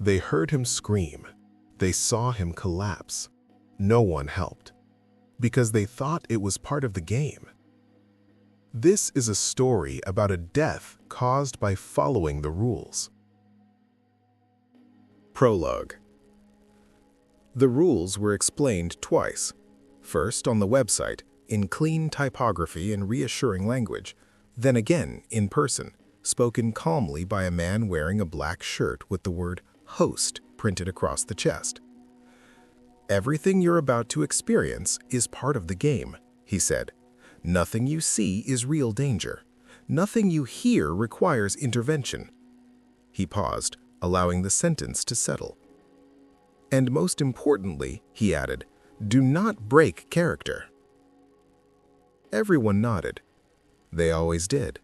They heard him scream. They saw him collapse. No one helped, because they thought it was part of the game. This is a story about a death caused by following the rules. Prologue. The rules were explained twice. First on the website, in clean typography and reassuring language, then again in person, spoken calmly by a man wearing a black shirt with the word "host" printed across the chest. "Everything you're about to experience is part of the game," he said. "Nothing you see is real danger. Nothing you hear requires intervention." He paused, allowing the sentence to settle. "And most importantly," he added, "do not break character." Everyone nodded. They always did.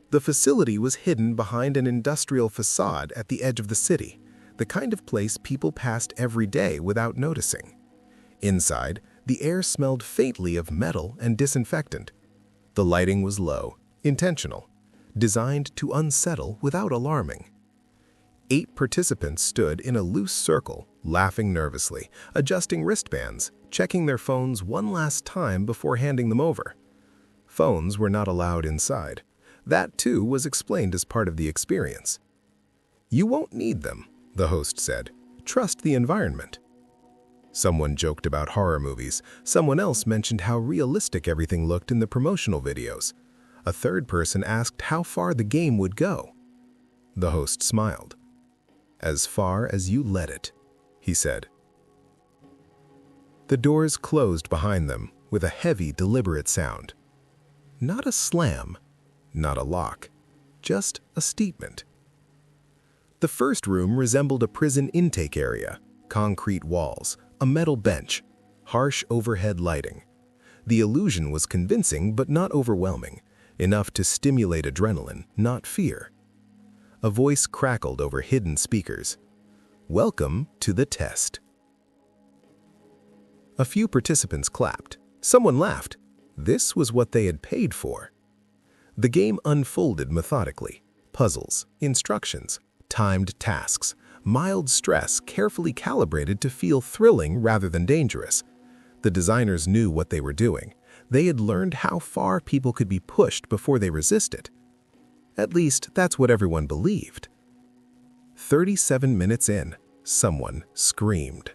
The facility was hidden behind an industrial facade at the edge of the city, the kind of place people passed every day without noticing. Inside, the air smelled faintly of metal and disinfectant. The lighting was low, intentional, designed to unsettle without alarming. 8 participants stood in a loose circle, laughing nervously, adjusting wristbands, checking their phones one last time before handing them over. Phones were not allowed inside. That, too, was explained as part of the experience. "You won't need them," the host said. "Trust the environment." Someone joked about horror movies. Someone else mentioned how realistic everything looked in the promotional videos. A third person asked how far the game would go. The host smiled. "As far as you let it," he said. The doors closed behind them with a heavy, deliberate sound. Not a slam, not a lock, just a statement. The first room resembled a prison intake area, concrete walls, a metal bench, harsh overhead lighting. The illusion was convincing but not overwhelming, enough to stimulate adrenaline, not fear. A voice crackled over hidden speakers. "Welcome to the test." A few participants clapped. Someone laughed. This was what they had paid for. The game unfolded methodically. Puzzles, instructions, timed tasks, mild stress carefully calibrated to feel thrilling rather than dangerous. The designers knew what they were doing. They had learned how far people could be pushed before they resisted. At least, that's what everyone believed. 37 minutes in, someone screamed.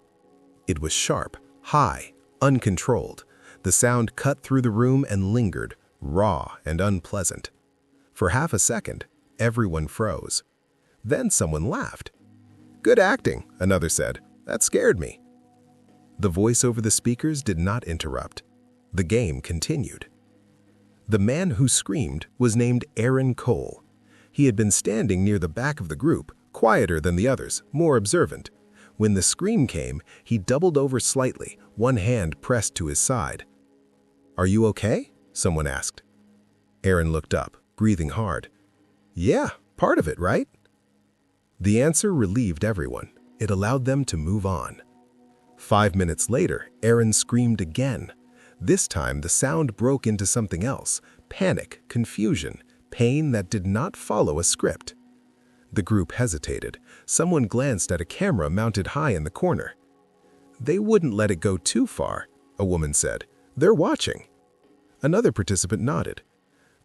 It was sharp, high, uncontrolled. The sound cut through the room and lingered, raw and unpleasant. For half a second, everyone froze. Then someone laughed. "Good acting," another said. "That scared me." The voice over the speakers did not interrupt. The game continued. The man who screamed was named Aaron Cole. He had been standing near the back of the group, quieter than the others, more observant. When the scream came, he doubled over slightly, one hand pressed to his side. "Are you okay?" someone asked. Aaron looked up, breathing hard. "Yeah, part of it, right?" The answer relieved everyone. It allowed them to move on. 5 minutes later, Aaron screamed again. This time, the sound broke into something else: panic, confusion, pain that did not follow a script. The group hesitated. Someone glanced at a camera mounted high in the corner. "They wouldn't let it go too far," a woman said. "They're watching." Another participant nodded.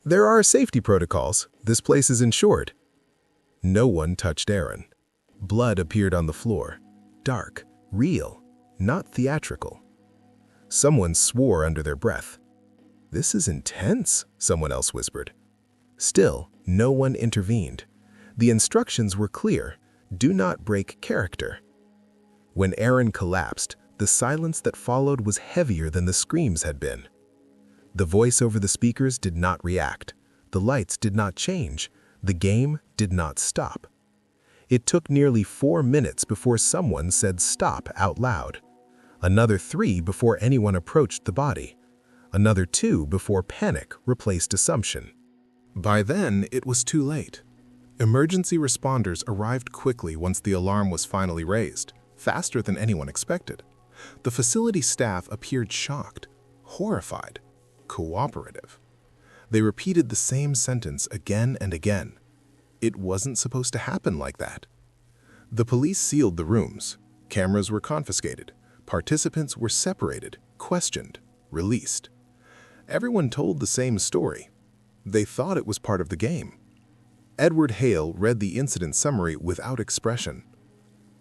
"There are safety protocols. This place is insured." No one touched Aaron. Blood appeared on the floor. Dark, real, not theatrical. Someone swore under their breath. "This is intense," someone else whispered. Still, no one intervened. The instructions were clear: do not break character. When Aaron collapsed, the silence that followed was heavier than the screams had been. The voice over the speakers did not react. The lights did not change. The game did not stop. It took nearly 4 minutes before someone said "stop" out loud. Another 3 before anyone approached the body. Another 2 before panic replaced assumption. By then, it was too late. Emergency responders arrived quickly once the alarm was finally raised, faster than anyone expected. The facility staff appeared shocked, horrified, cooperative. They repeated the same sentence again and again. It wasn't supposed to happen like that. The police sealed the rooms. Cameras were confiscated. Participants were separated, questioned, released. Everyone told the same story. They thought it was part of the game. Edward Hale read the incident summary without expression.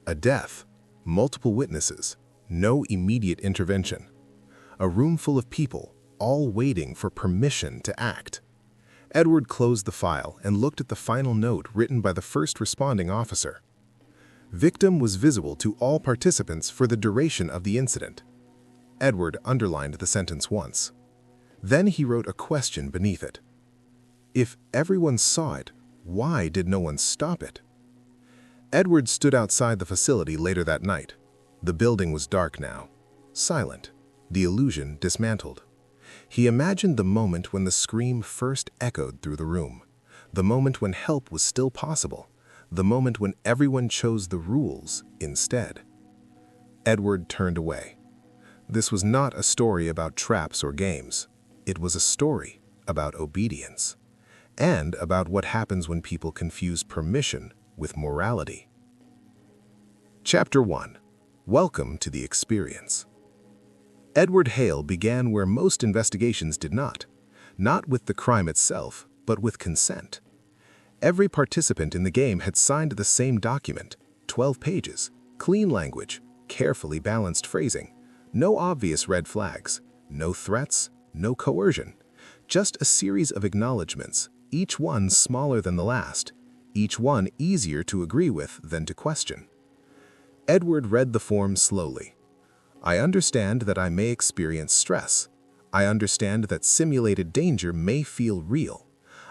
A death, multiple witnesses, no immediate intervention. A room full of people, all waiting for permission to act. Edward closed the file and looked at the final note written by the first responding officer. Victim was visible to all participants for the duration of the incident. Edward underlined the sentence once. Then he wrote a question beneath it. If everyone saw it, why did no one stop it? Edward stood outside the facility later that night. The building was dark now, silent, the illusion dismantled. He imagined the moment when the scream first echoed through the room, the moment when help was still possible, the moment when everyone chose the rules instead. Edward turned away. This was not a story about traps or games. It was a story about obedience, and about what happens when people confuse permission with morality. Chapter 1. Welcome to the experience. Edward Hale began where most investigations did not with the crime itself, but with consent. Every participant in the game had signed the same document, 12 pages, clean language, carefully balanced phrasing, no obvious red flags, no threats, no coercion, just a series of acknowledgments, each one smaller than the last, each one easier to agree with than to question. Edward read the form slowly. I understand that I may experience stress. I understand that simulated danger may feel real.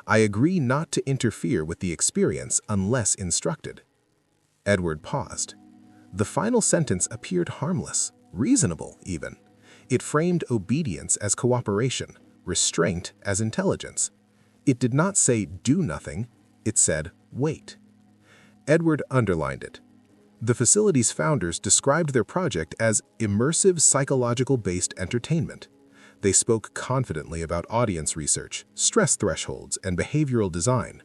I agree not to interfere with the experience unless instructed. Edward paused. The final sentence appeared harmless, reasonable even. It framed obedience as cooperation, restraint as intelligence. It did not say do nothing, it said wait. Edward underlined it. The facility's founders described their project as immersive psychological-based entertainment. They spoke confidently about audience research, stress thresholds, and behavioral design.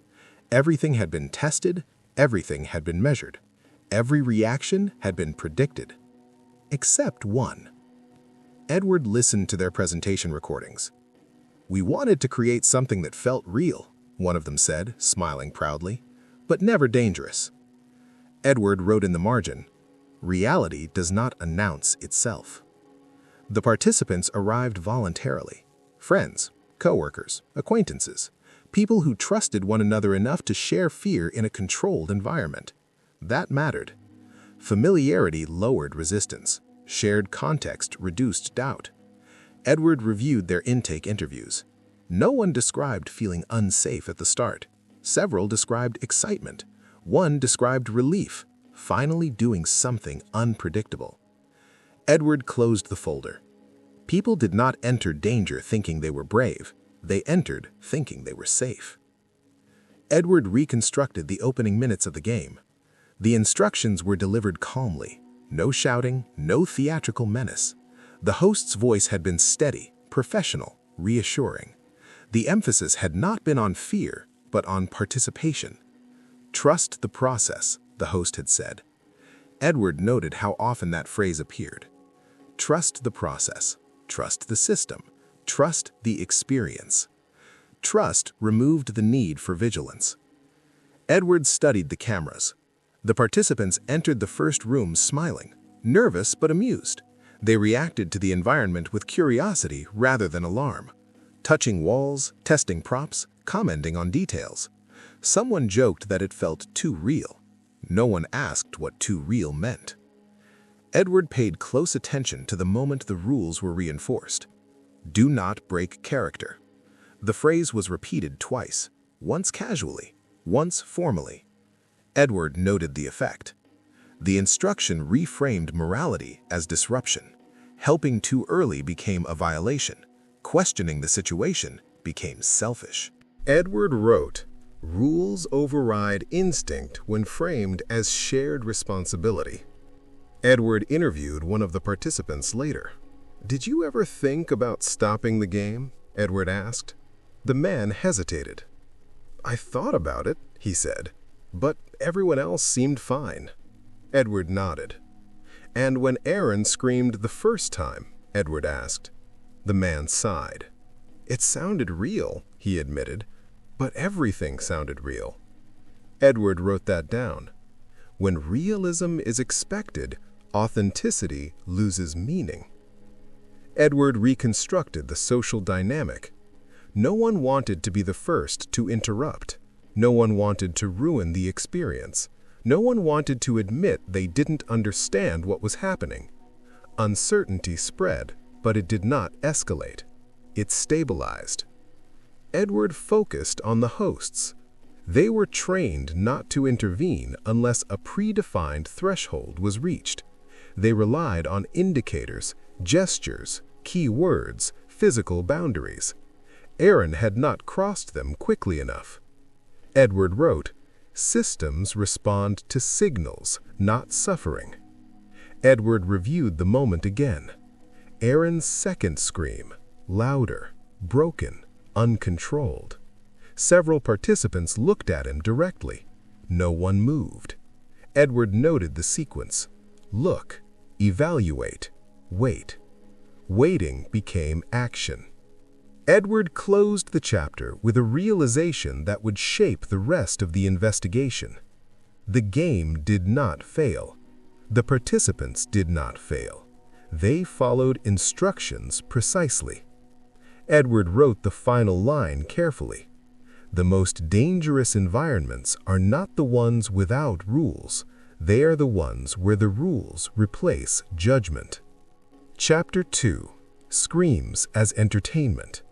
Everything had been tested, everything had been measured. Every reaction had been predicted. Except one. Edward listened to their presentation recordings. We wanted to create something that felt real, one of them said, smiling proudly, but never dangerous. Edward wrote in the margin, reality does not announce itself. The participants arrived voluntarily. Friends, co-workers, acquaintances, people who trusted one another enough to share fear in a controlled environment. That mattered. Familiarity lowered resistance. Shared context reduced doubt. Edward reviewed their intake interviews. No one described feeling unsafe at the start. Several described excitement. One described relief, finally doing something unpredictable. Edward closed the folder. People did not enter danger thinking they were brave. They entered thinking they were safe. Edward reconstructed the opening minutes of the game. The instructions were delivered calmly. No shouting, no theatrical menace. The host's voice had been steady, professional, reassuring. The emphasis had not been on fear, but on participation. Trust the process, the host had said. Edward noted how often that phrase appeared. Trust the process, trust the system, trust the experience. Trust removed the need for vigilance. Edward studied the cameras. The participants entered the first room smiling, nervous but amused. They reacted to the environment with curiosity rather than alarm, touching walls, testing props, commenting on details. Someone joked that it felt too real. No one asked what too real meant. Edward paid close attention to the moment the rules were reinforced. Do not break character. The phrase was repeated twice, once casually, once formally. Edward noted the effect. The instruction reframed morality as disruption. Helping too early became a violation. Questioning the situation became selfish. Edward wrote, rules override instinct when framed as shared responsibility. Edward interviewed one of the participants later. Did you ever think about stopping the game? Edward asked. The man hesitated. I thought about it, he said, but everyone else seemed fine. Edward nodded. And when Aaron screamed the first time, Edward asked. The man sighed. It sounded real, he admitted, but everything sounded real. Edward wrote that down. When realism is expected, authenticity loses meaning. Edward reconstructed the social dynamic. No one wanted to be the first to interrupt. No one wanted to ruin the experience. No one wanted to admit they didn't understand what was happening. Uncertainty spread, but it did not escalate. It stabilized. Edward focused on the hosts. They were trained not to intervene unless a predefined threshold was reached. They relied on indicators, gestures, key words, physical boundaries. Aaron had not crossed them quickly enough. Edward wrote, "Systems respond to signals, not suffering." Edward reviewed the moment again. Aaron's second scream, louder, broken, uncontrolled. Several participants looked at him directly. No one moved. Edward noted the sequence. Look, evaluate, wait. Waiting became action. Edward closed the chapter with a realization that would shape the rest of the investigation. The game did not fail. The participants did not fail. They followed instructions precisely. Edward wrote the final line carefully. The most dangerous environments are not the ones without rules. They are the ones where the rules replace judgment. Chapter 2. Screams as Entertainment.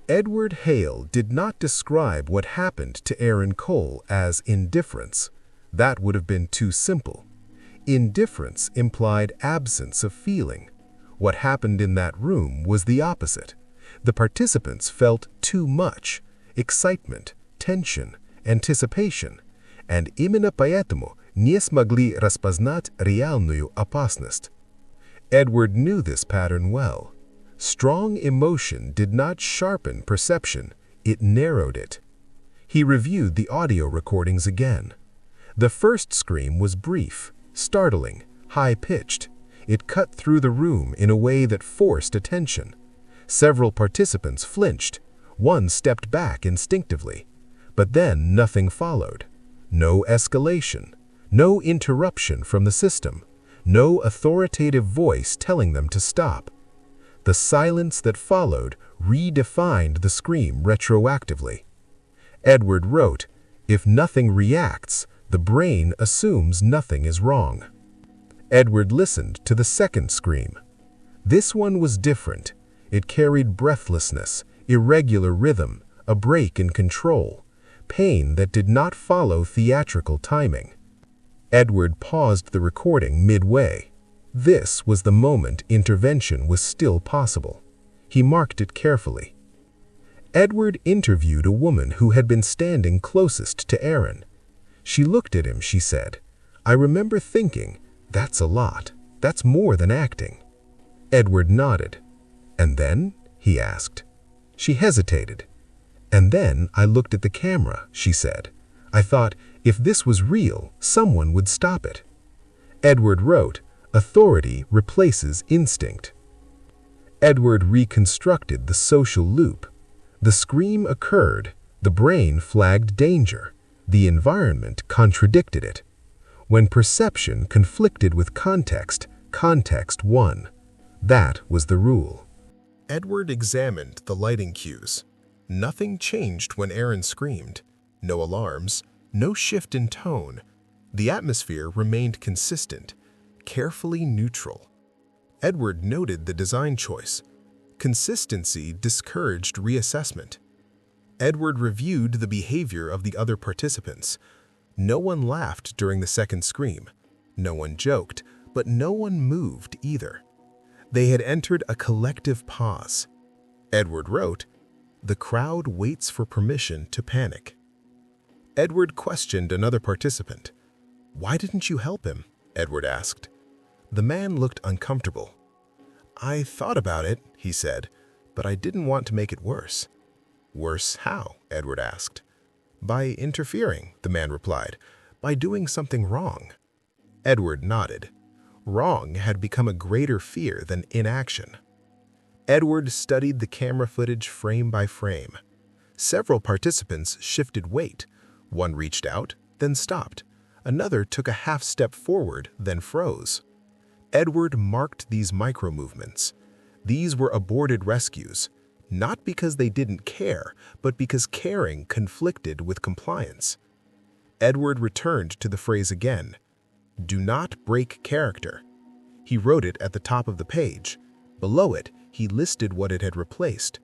Edward Hale did not describe what happened to Aaron Cole as indifference. That would have been too simple. Indifference implied absence of feeling. What happened in that room was the opposite. The participants felt too much: excitement, tension, anticipation, and именно поэтому не смогли распознать реальную опасность. Edward knew this pattern well. Strong emotion did not sharpen perception, it narrowed it. He reviewed the audio recordings again. The first scream was brief, startling, high-pitched. It cut through the room in a way that forced attention. Several participants flinched. One stepped back instinctively. But then nothing followed. No escalation. No interruption from the system. No authoritative voice telling them to stop. The silence that followed redefined the scream retroactively. Edward wrote, "If nothing reacts, the brain assumes nothing is wrong." Edward listened to the second scream. This one was different. It carried breathlessness, irregular rhythm, a break in control, pain that did not follow theatrical timing. Edward paused the recording midway. This was the moment intervention was still possible. He marked it carefully. Edward interviewed a woman who had been standing closest to Aaron. She looked at him, she said, "I remember thinking, that's a lot. That's more than acting." Edward nodded. "And then?" he asked. She hesitated. "And then I looked at the camera," she said. "I thought, if this was real, someone would stop it." Edward wrote, "Authority replaces instinct." Edward reconstructed the social loop. The scream occurred. The brain flagged danger. The environment contradicted it. When perception conflicted with context, context won. That was the rule. Edward examined the lighting cues. Nothing changed when Aaron screamed. No alarms, no shift in tone. The atmosphere remained consistent, carefully neutral. Edward noted the design choice. Consistency discouraged reassessment. Edward reviewed the behavior of the other participants. No one laughed during the second scream. No one joked, but no one moved either. They had entered a collective pause. Edward wrote, "The crowd waits for permission to panic." Edward questioned another participant. "Why didn't you help him?" Edward asked. The man looked uncomfortable. "I thought about it," he said, "but I didn't want to make it worse." "Worse how?" Edward asked. "By interfering," the man replied. "By doing something wrong." Edward nodded. Wrong had become a greater fear than inaction. Edward studied the camera footage frame by frame. Several participants shifted weight. One reached out, then stopped. Another took a half step forward, then froze. Edward marked these micro-movements. These were aborted rescues, not because they didn't care, but because caring conflicted with compliance. Edward returned to the phrase again. Do not break character. He wrote it at the top of the page. Below it, he listed what it had replaced.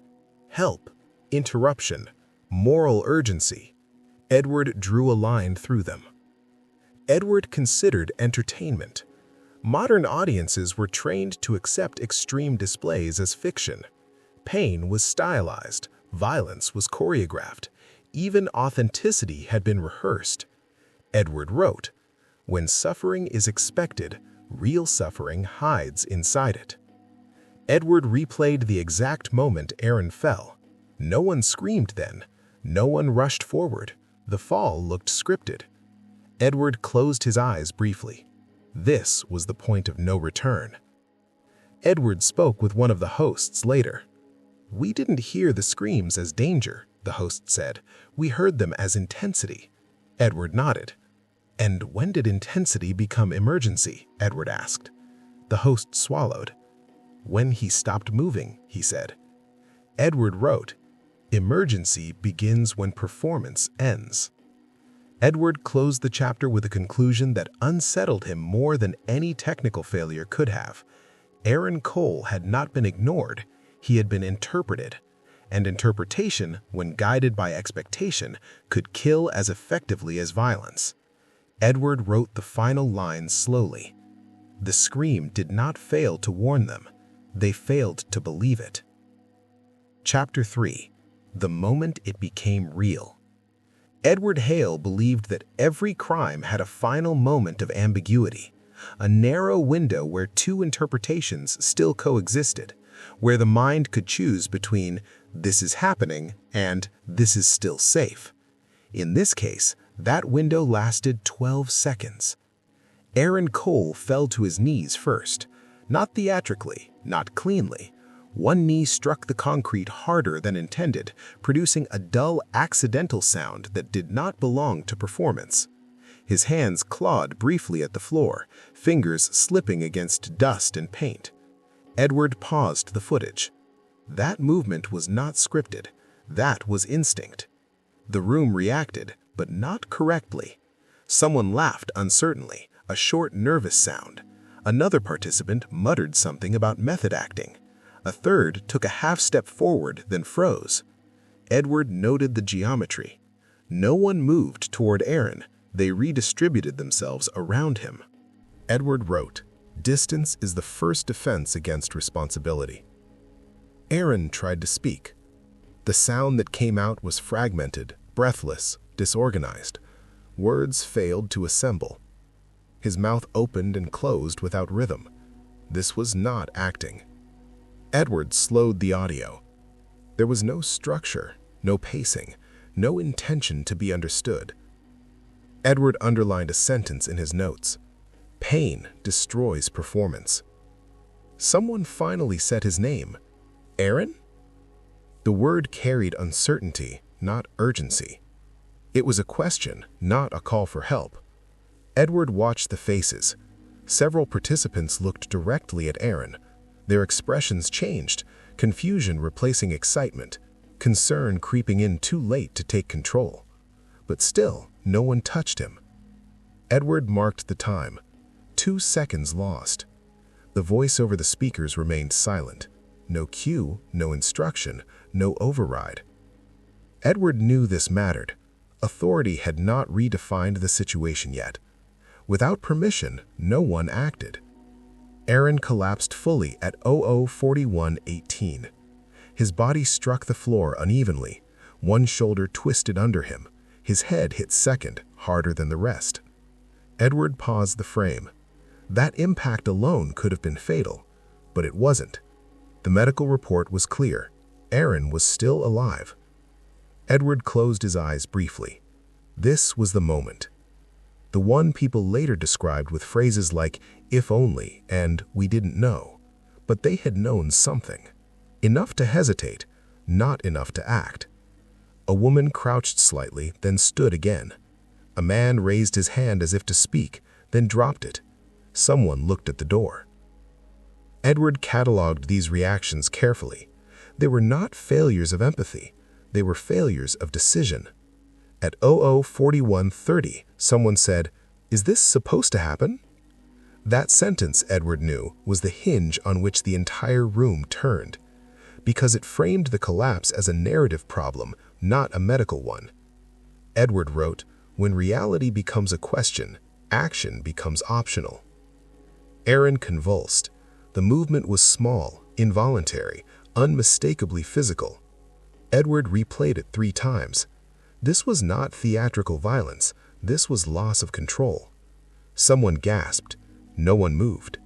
Help, interruption, moral urgency. Edward drew a line through them. Edward considered entertainment. Modern audiences were trained to accept extreme displays as fiction. Pain was stylized, violence was choreographed, even authenticity had been rehearsed. Edward wrote, "When suffering is expected, real suffering hides inside it." Edward replayed the exact moment Aaron fell. No one screamed then. No one rushed forward. The fall looked scripted. Edward closed his eyes briefly. This was the point of no return. Edward spoke with one of the hosts later. "We didn't hear the screams as danger," the host said. "We heard them as intensity." Edward nodded. "And when did intensity become emergency?" Edward asked. The host swallowed. "When he stopped moving," he said. Edward wrote, "Emergency begins when performance ends." Edward closed the chapter with a conclusion that unsettled him more than any technical failure could have. Aaron Cole had not been ignored, he had been interpreted. And interpretation, when guided by expectation, could kill as effectively as violence. Edward wrote the final lines slowly. The scream did not fail to warn them. They failed to believe it. Chapter 3. The Moment It Became Real. Edward Hale believed that every crime had a final moment of ambiguity, a narrow window where two interpretations still coexisted, where the mind could choose between "this is happening" and "this is still safe." In this case, that window lasted 12 seconds. Aaron Cole fell to his knees first, not theatrically, not cleanly. One knee struck the concrete harder than intended, producing a dull, accidental sound that did not belong to performance. His hands clawed briefly at the floor, fingers slipping against dust and paint. Edward paused the footage. That movement was not scripted. That was instinct. The room reacted, but not correctly. Someone laughed uncertainly, a short, nervous sound. Another participant muttered something about method acting. A third took a half step forward, then froze. Edward noted the geometry. No one moved toward Aaron. They redistributed themselves around him. Edward wrote, "Distance is the first defense against responsibility." Aaron tried to speak. The sound that came out was fragmented, breathless, disorganized. Words failed to assemble. His mouth opened and closed without rhythm. This was not acting. Edward slowed the audio. There was no structure, no pacing, no intention to be understood. Edward underlined a sentence in his notes. "Pain destroys performance." Someone finally said his name. "Aaron?" The word carried uncertainty, not urgency. It was a question, not a call for help. Edward watched the faces. Several participants looked directly at Aaron. Their expressions changed, confusion replacing excitement, concern creeping in too late to take control. But still, no one touched him. Edward marked the time. 2 seconds lost. The voice over the speakers remained silent. No cue, no instruction, no override. Edward knew this mattered. Authority had not redefined the situation yet. Without permission, no one acted. Aaron collapsed fully at 00:41:18. His body struck the floor unevenly. One shoulder twisted under him. His head hit second, harder than the rest. Edward paused the frame. That impact alone could have been fatal, but it wasn't. The medical report was clear. Aaron was still alive. Edward closed his eyes briefly. This was the moment. the one people later described with phrases like, "if only," and "we didn't know." But they had known something. Enough to hesitate, not enough to act. A woman crouched slightly, then stood again. A man raised his hand as if to speak, then dropped it. Someone looked at the door. Edward catalogued these reactions carefully. They were not failures of empathy. They were failures of decision. At 00:41:30, someone said, "Is this supposed to happen?" That sentence, Edward knew, was the hinge on which the entire room turned, because it framed the collapse as a narrative problem, not a medical one. Edward wrote, "When reality becomes a question, action becomes optional." Aaron convulsed. The movement was small, involuntary, unmistakably physical. Edward replayed it 3 times. This was not theatrical violence. This was loss of control. Someone gasped. No one moved.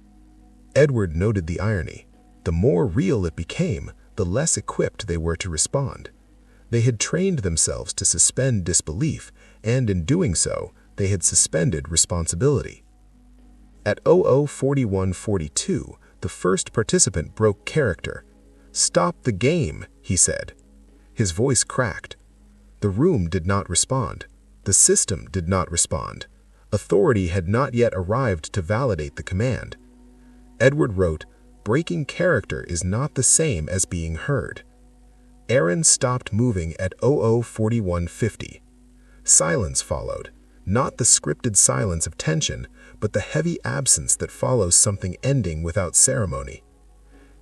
Edward noted the irony. The more real it became, the less equipped they were to respond. They had trained themselves to suspend disbelief, and in doing so, they had suspended responsibility. At 00:41:42, the first participant broke character. "Stop the game," he said. His voice cracked. The room did not respond. The system did not respond. Authority had not yet arrived to validate the command. Edward wrote, "Breaking character is not the same as being heard." Aaron stopped moving at 00:41:50. Silence followed, not the scripted silence of tension, but the heavy absence that follows something ending without ceremony.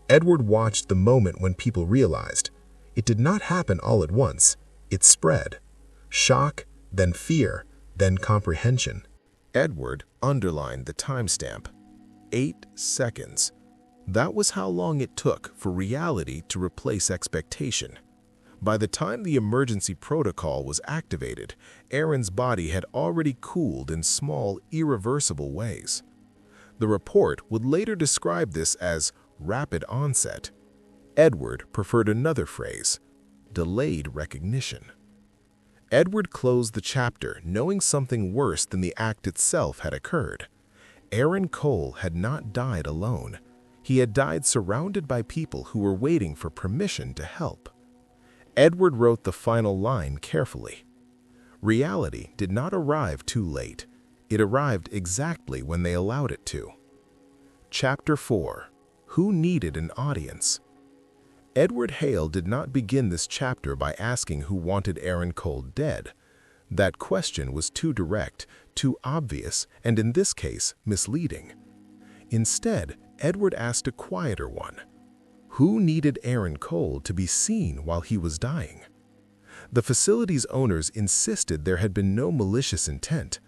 Edward watched the moment when people realized. It did not happen all at once. It spread. Shock, then fear, then comprehension. Edward underlined the timestamp. 8 seconds. That was how long it took for reality to replace expectation. By the time the emergency protocol was activated, Aaron's body had already cooled in small, irreversible ways. The report would later describe this as rapid onset. Edward preferred another phrase, delayed recognition. Edward closed the chapter knowing something worse than the act itself had occurred. Aaron Cole had not died alone. He had died surrounded by people who were waiting for permission to help. Edward wrote the final line carefully. Reality did not arrive too late. It arrived exactly when they allowed it to. Chapter 4. Who Needed an Audience? Edward Hale did not begin this chapter by asking who wanted Aaron Cole dead. That question was too direct, too obvious, and in this case, misleading. Instead, Edward asked a quieter one. Who needed Aaron Cole to be seen while he was dying? The facility's owners insisted there had been no malicious intent.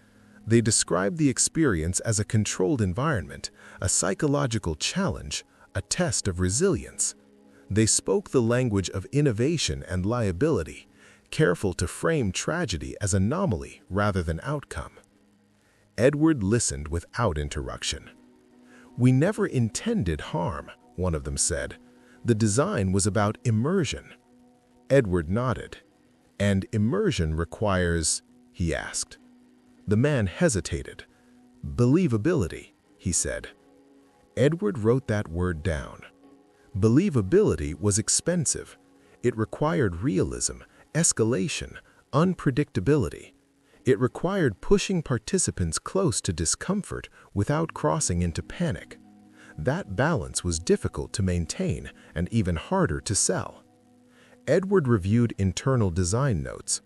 They described the experience as a controlled environment, a psychological challenge, a test of resilience. They spoke the language of innovation and liability, careful to frame tragedy as anomaly rather than outcome. Edward listened without interruption. "We never intended harm," one of them said. "The design was about immersion." Edward nodded. "And immersion requires," he asked. The man hesitated. "Believability," he said. Edward wrote that word down. Believability was expensive. It required realism, escalation, unpredictability. It required pushing participants close to discomfort without crossing into panic. That balance was difficult to maintain and even harder to sell. Edward reviewed internal design notes.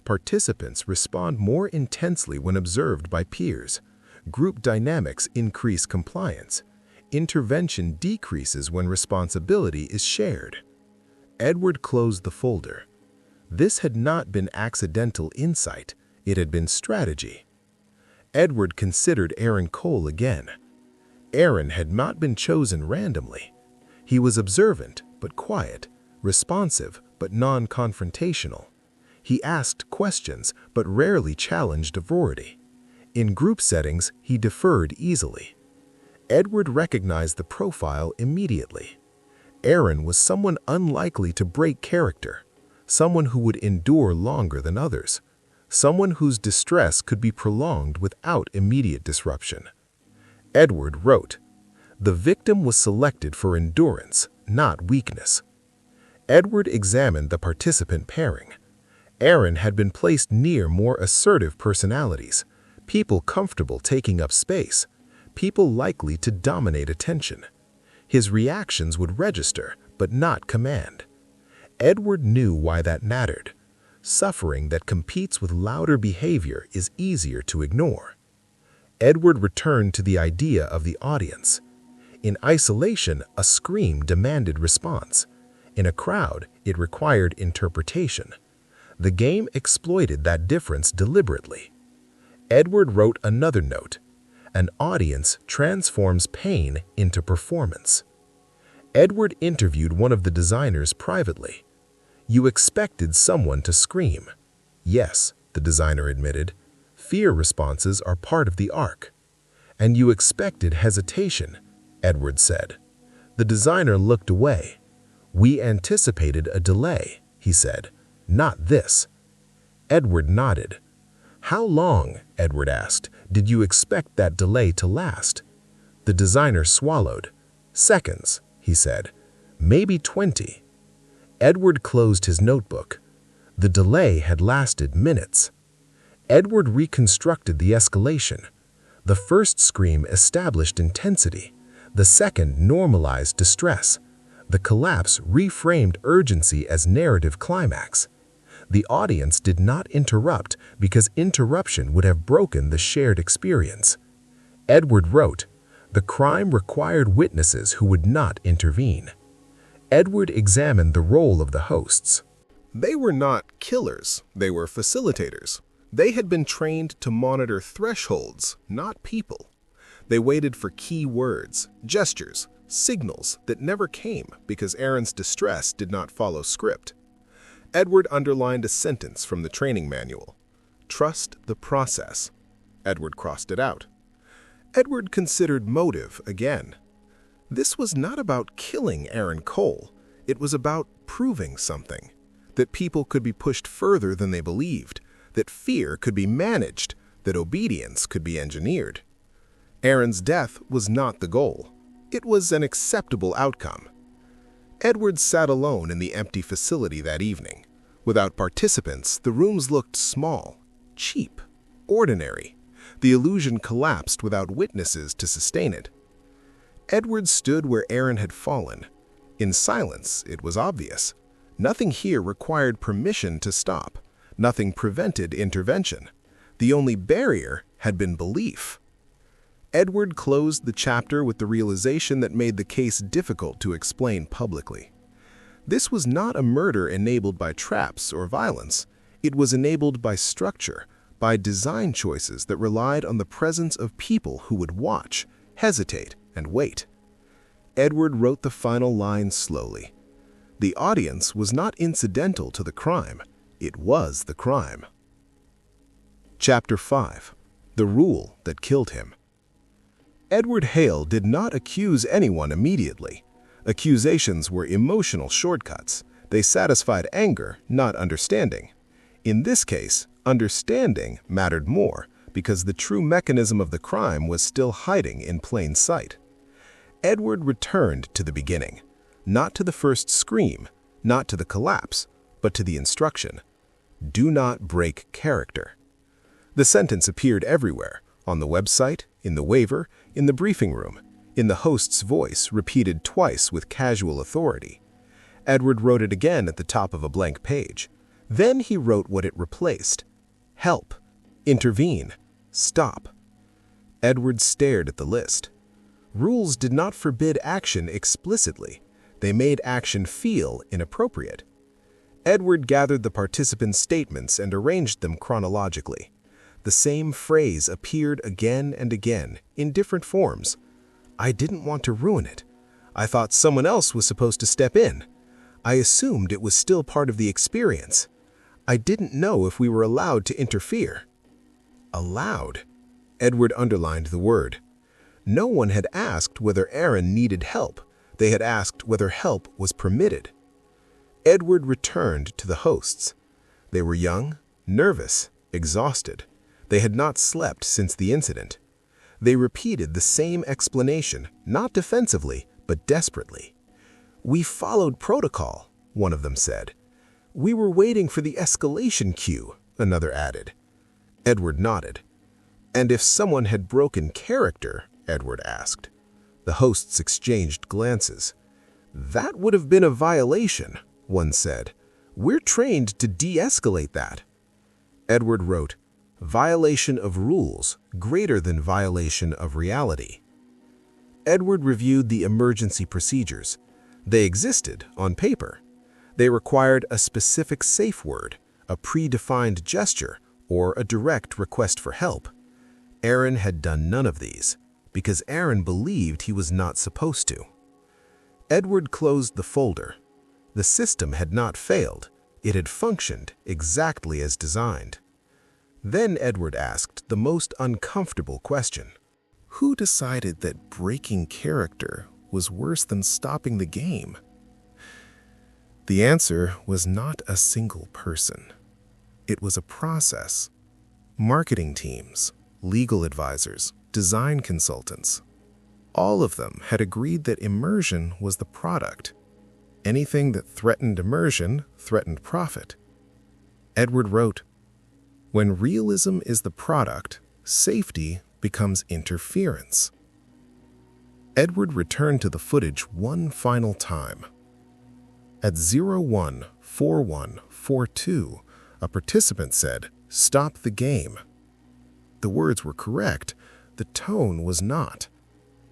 Participants respond more intensely when observed by peers. Group dynamics increase compliance. Intervention decreases when responsibility is shared. Edward closed the folder. This had not been accidental insight. It had been strategy. Edward considered Aaron Cole again. Aaron had not been chosen randomly. He was observant but quiet, responsive but non-confrontational. He asked questions but rarely challenged authority. In group settings, he deferred easily. Edward recognized the profile immediately. Aaron was someone unlikely to break character, someone who would endure longer than others, someone whose distress could be prolonged without immediate disruption. Edward wrote, "The victim was selected for endurance, not weakness." Edward examined the participant pairing. Aaron had been placed near more assertive personalities, people comfortable taking up space, people likely to dominate attention. His reactions would register, but not command. Edward knew why that mattered. Suffering that competes with louder behavior is easier to ignore. Edward returned to the idea of the audience. In isolation, a scream demanded response. In a crowd, it required interpretation. The game exploited that difference deliberately. Edward wrote another note. An audience transforms pain into performance. Edward interviewed one of the designers privately. "You expected someone to scream." "Yes," the designer admitted. "Fear responses are part of the arc." "And you expected hesitation," Edward said. The designer looked away. "We anticipated a delay," he said. "Not this." Edward nodded. "How long," Edward asked, "did you expect that delay to last?" The designer swallowed. "Seconds," he said. "Maybe 20." Edward closed his notebook. The delay had lasted minutes. Edward reconstructed the escalation. The first scream established intensity. The second normalized distress. The collapse reframed urgency as narrative climax. The audience did not interrupt because interruption would have broken the shared experience. Edward wrote, "The crime required witnesses who would not intervene." Edward examined the role of the hosts. They were not killers, they were facilitators. They had been trained to monitor thresholds, not people. They waited for key words, gestures, signals that never came because Aaron's distress did not follow script. Edward underlined a sentence from the training manual. "Trust the process." Edward crossed it out. Edward considered motive again. This was not about killing Aaron Cole. It was about proving something. That people could be pushed further than they believed. That fear could be managed. That obedience could be engineered. Aaron's death was not the goal. It was an acceptable outcome. Edward sat alone in the empty facility that evening. Without participants, the rooms looked small, cheap, ordinary. The illusion collapsed without witnesses to sustain it. Edward stood where Aaron had fallen. In silence, it was obvious. Nothing here required permission to stop. Nothing prevented intervention. The only barrier had been belief. Edward closed the chapter with the realization that made the case difficult to explain publicly. This was not a murder enabled by traps or violence. It was enabled by structure, by design choices that relied on the presence of people who would watch, hesitate, and wait. Edward wrote the final line slowly. The audience was not incidental to the crime. It was the crime. Chapter 5. The Rule That Killed Him. Edward Hale did not accuse anyone immediately. Accusations were emotional shortcuts. They satisfied anger, not understanding. In this case, understanding mattered more because the true mechanism of the crime was still hiding in plain sight. Edward returned to the beginning, not to the first scream, not to the collapse, but to the instruction. Do not break character. The sentence appeared everywhere, on the website, in the waiver, in the briefing room, in the host's voice repeated twice with casual authority. Edward wrote it again at the top of a blank page. Then he wrote what it replaced. Help. Intervene. Stop. Edward stared at the list. Rules did not forbid action explicitly. They made action feel inappropriate. Edward gathered the participants' statements and arranged them chronologically. The same phrase appeared again and again, in different forms. I didn't want to ruin it. I thought someone else was supposed to step in. I assumed it was still part of the experience. I didn't know if we were allowed to interfere. Allowed? Edward underlined the word. No one had asked whether Aaron needed help. They had asked whether help was permitted. Edward returned to the hosts. They were young, nervous, exhausted. They had not slept since the incident. They repeated the same explanation, not defensively, but desperately. "We followed protocol," one of them said. "We were waiting for the escalation cue," another added. Edward nodded. "And if someone had broken character?" Edward asked. The hosts exchanged glances. "That would have been a violation," one said. "We're trained to de-escalate that." Edward wrote, "Violation of rules greater than violation of reality." Edward reviewed the emergency procedures. They existed on paper. They required a specific safe word, a predefined gesture, or a direct request for help. Aaron had done none of these, because Aaron believed he was not supposed to. Edward closed the folder. The system had not failed. It had functioned exactly as designed. Then Edward asked the most uncomfortable question. Who decided that breaking character was worse than stopping the game? The answer was not a single person. It was a process. Marketing teams, legal advisors, design consultants. All of them had agreed that immersion was the product. Anything that threatened immersion threatened profit. Edward wrote, "When realism is the product, safety becomes interference." Edward returned to the footage one final time. At 014142, a participant said, "Stop the game." The words were correct. The tone was not.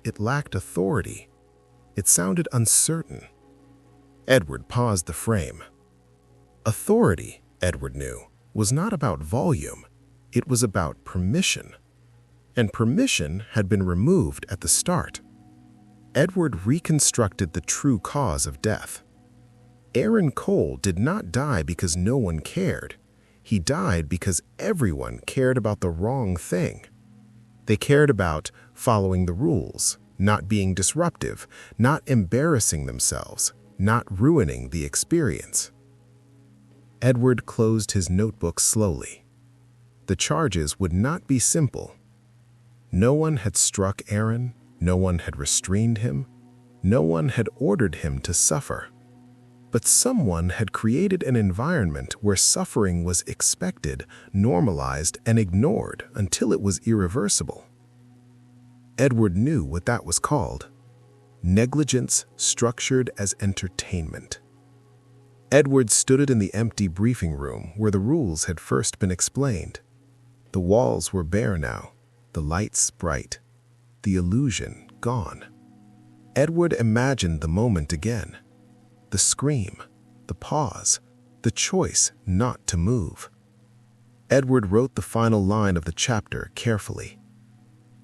It lacked authority. It sounded uncertain. Edward paused the frame. Authority, Edward knew, was not about volume. It was about permission. And permission had been removed at the start. Edward reconstructed the true cause of death. Aaron Cole did not die because no one cared. He died because everyone cared about the wrong thing. They cared about following the rules, not being disruptive, not embarrassing themselves, not ruining the experience. Edward closed his notebook slowly. The charges would not be simple. No one had struck Aaron, no one had restrained him, no one had ordered him to suffer. But someone had created an environment where suffering was expected, normalized, and ignored until it was irreversible. Edward knew what that was called. Negligence structured as entertainment. Edward stood in the empty briefing room where the rules had first been explained. The walls were bare now, the lights bright, the illusion gone. Edward imagined the moment again. The scream, the pause, the choice not to move. Edward wrote the final line of the chapter carefully.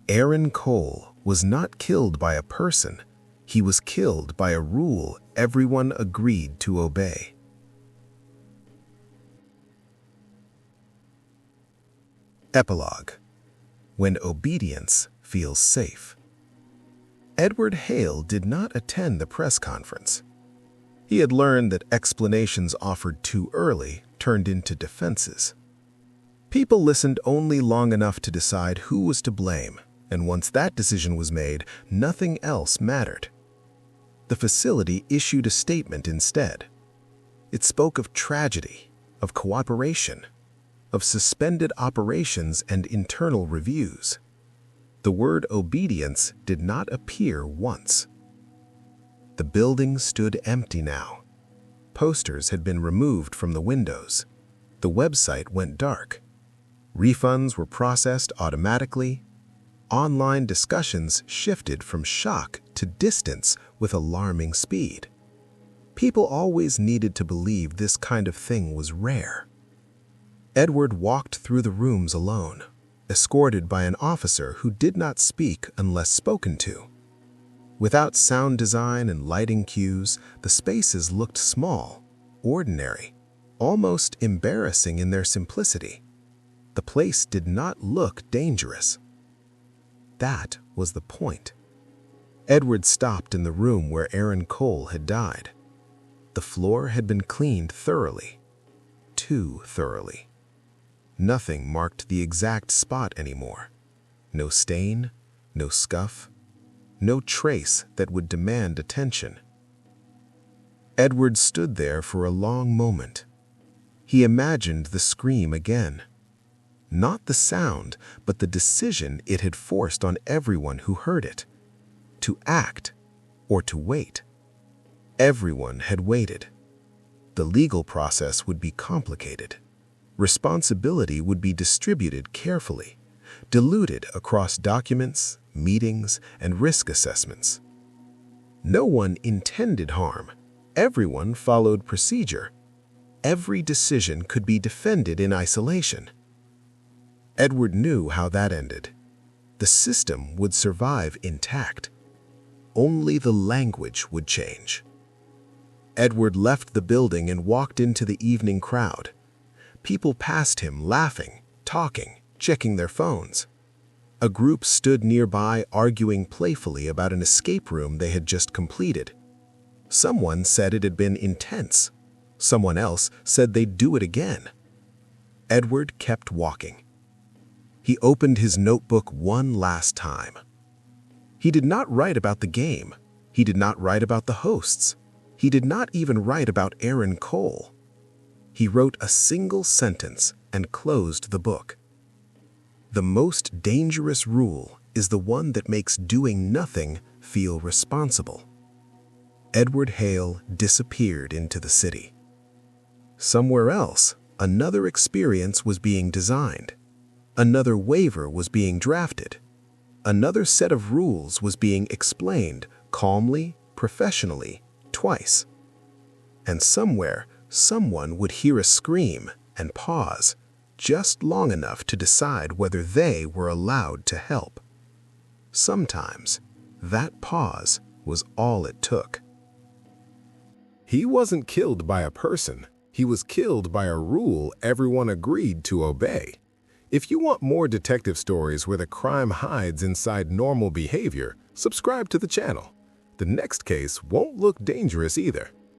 Aaron Cole was not killed by a person. He was killed by a rule everyone agreed to obey. Epilogue. When obedience feels safe. Edward Hale did not attend the press conference. He had learned that explanations offered too early turned into defenses. People listened only long enough to decide who was to blame, and once that decision was made, nothing else mattered. The facility issued a statement instead. It spoke of tragedy, of cooperation, of suspended operations and internal reviews. The word obedience did not appear once. The building stood empty now. Posters had been removed from the windows. The website went dark. Refunds were processed automatically. Online discussions shifted from shock to distance with alarming speed. People always needed to believe this kind of thing was rare. Edward walked through the rooms alone, escorted by an officer who did not speak unless spoken to. Without sound design and lighting cues, the spaces looked small, ordinary, almost embarrassing in their simplicity. The place did not look dangerous. That was the point. Edward stopped in the room where Aaron Cole had died. The floor had been cleaned thoroughly, too thoroughly. Nothing marked the exact spot anymore. No stain, no scuff, no trace that would demand attention. Edward stood there for a long moment. He imagined the scream again. Not the sound, but the decision it had forced on everyone who heard it. To act or to wait. Everyone had waited. The legal process would be complicated. Responsibility would be distributed carefully, diluted across documents, meetings, and risk assessments. No one intended harm. Everyone followed procedure. Every decision could be defended in isolation. Edward knew how that ended. The system would survive intact. Only the language would change. Edward left the building and walked into the evening crowd. People passed him, laughing, talking, checking their phones. A group stood nearby, arguing playfully about an escape room they had just completed. Someone said it had been intense. Someone else said they'd do it again. Edward kept walking. He opened his notebook one last time. He did not write about the game. He did not write about the hosts. He did not even write about Aaron Cole. He wrote a single sentence and closed the book. The most dangerous rule is the one that makes doing nothing feel responsible. Edward Hale disappeared into the city. Somewhere else, another experience was being designed. Another waiver was being drafted. Another set of rules was being explained calmly, professionally, twice. And somewhere, someone would hear a scream and pause, just long enough to decide whether they were allowed to help. Sometimes, that pause was all it took. He wasn't killed by a person. He was killed by a rule everyone agreed to obey. If you want more detective stories where the crime hides inside normal behavior, subscribe to the channel. The next case won't look dangerous either.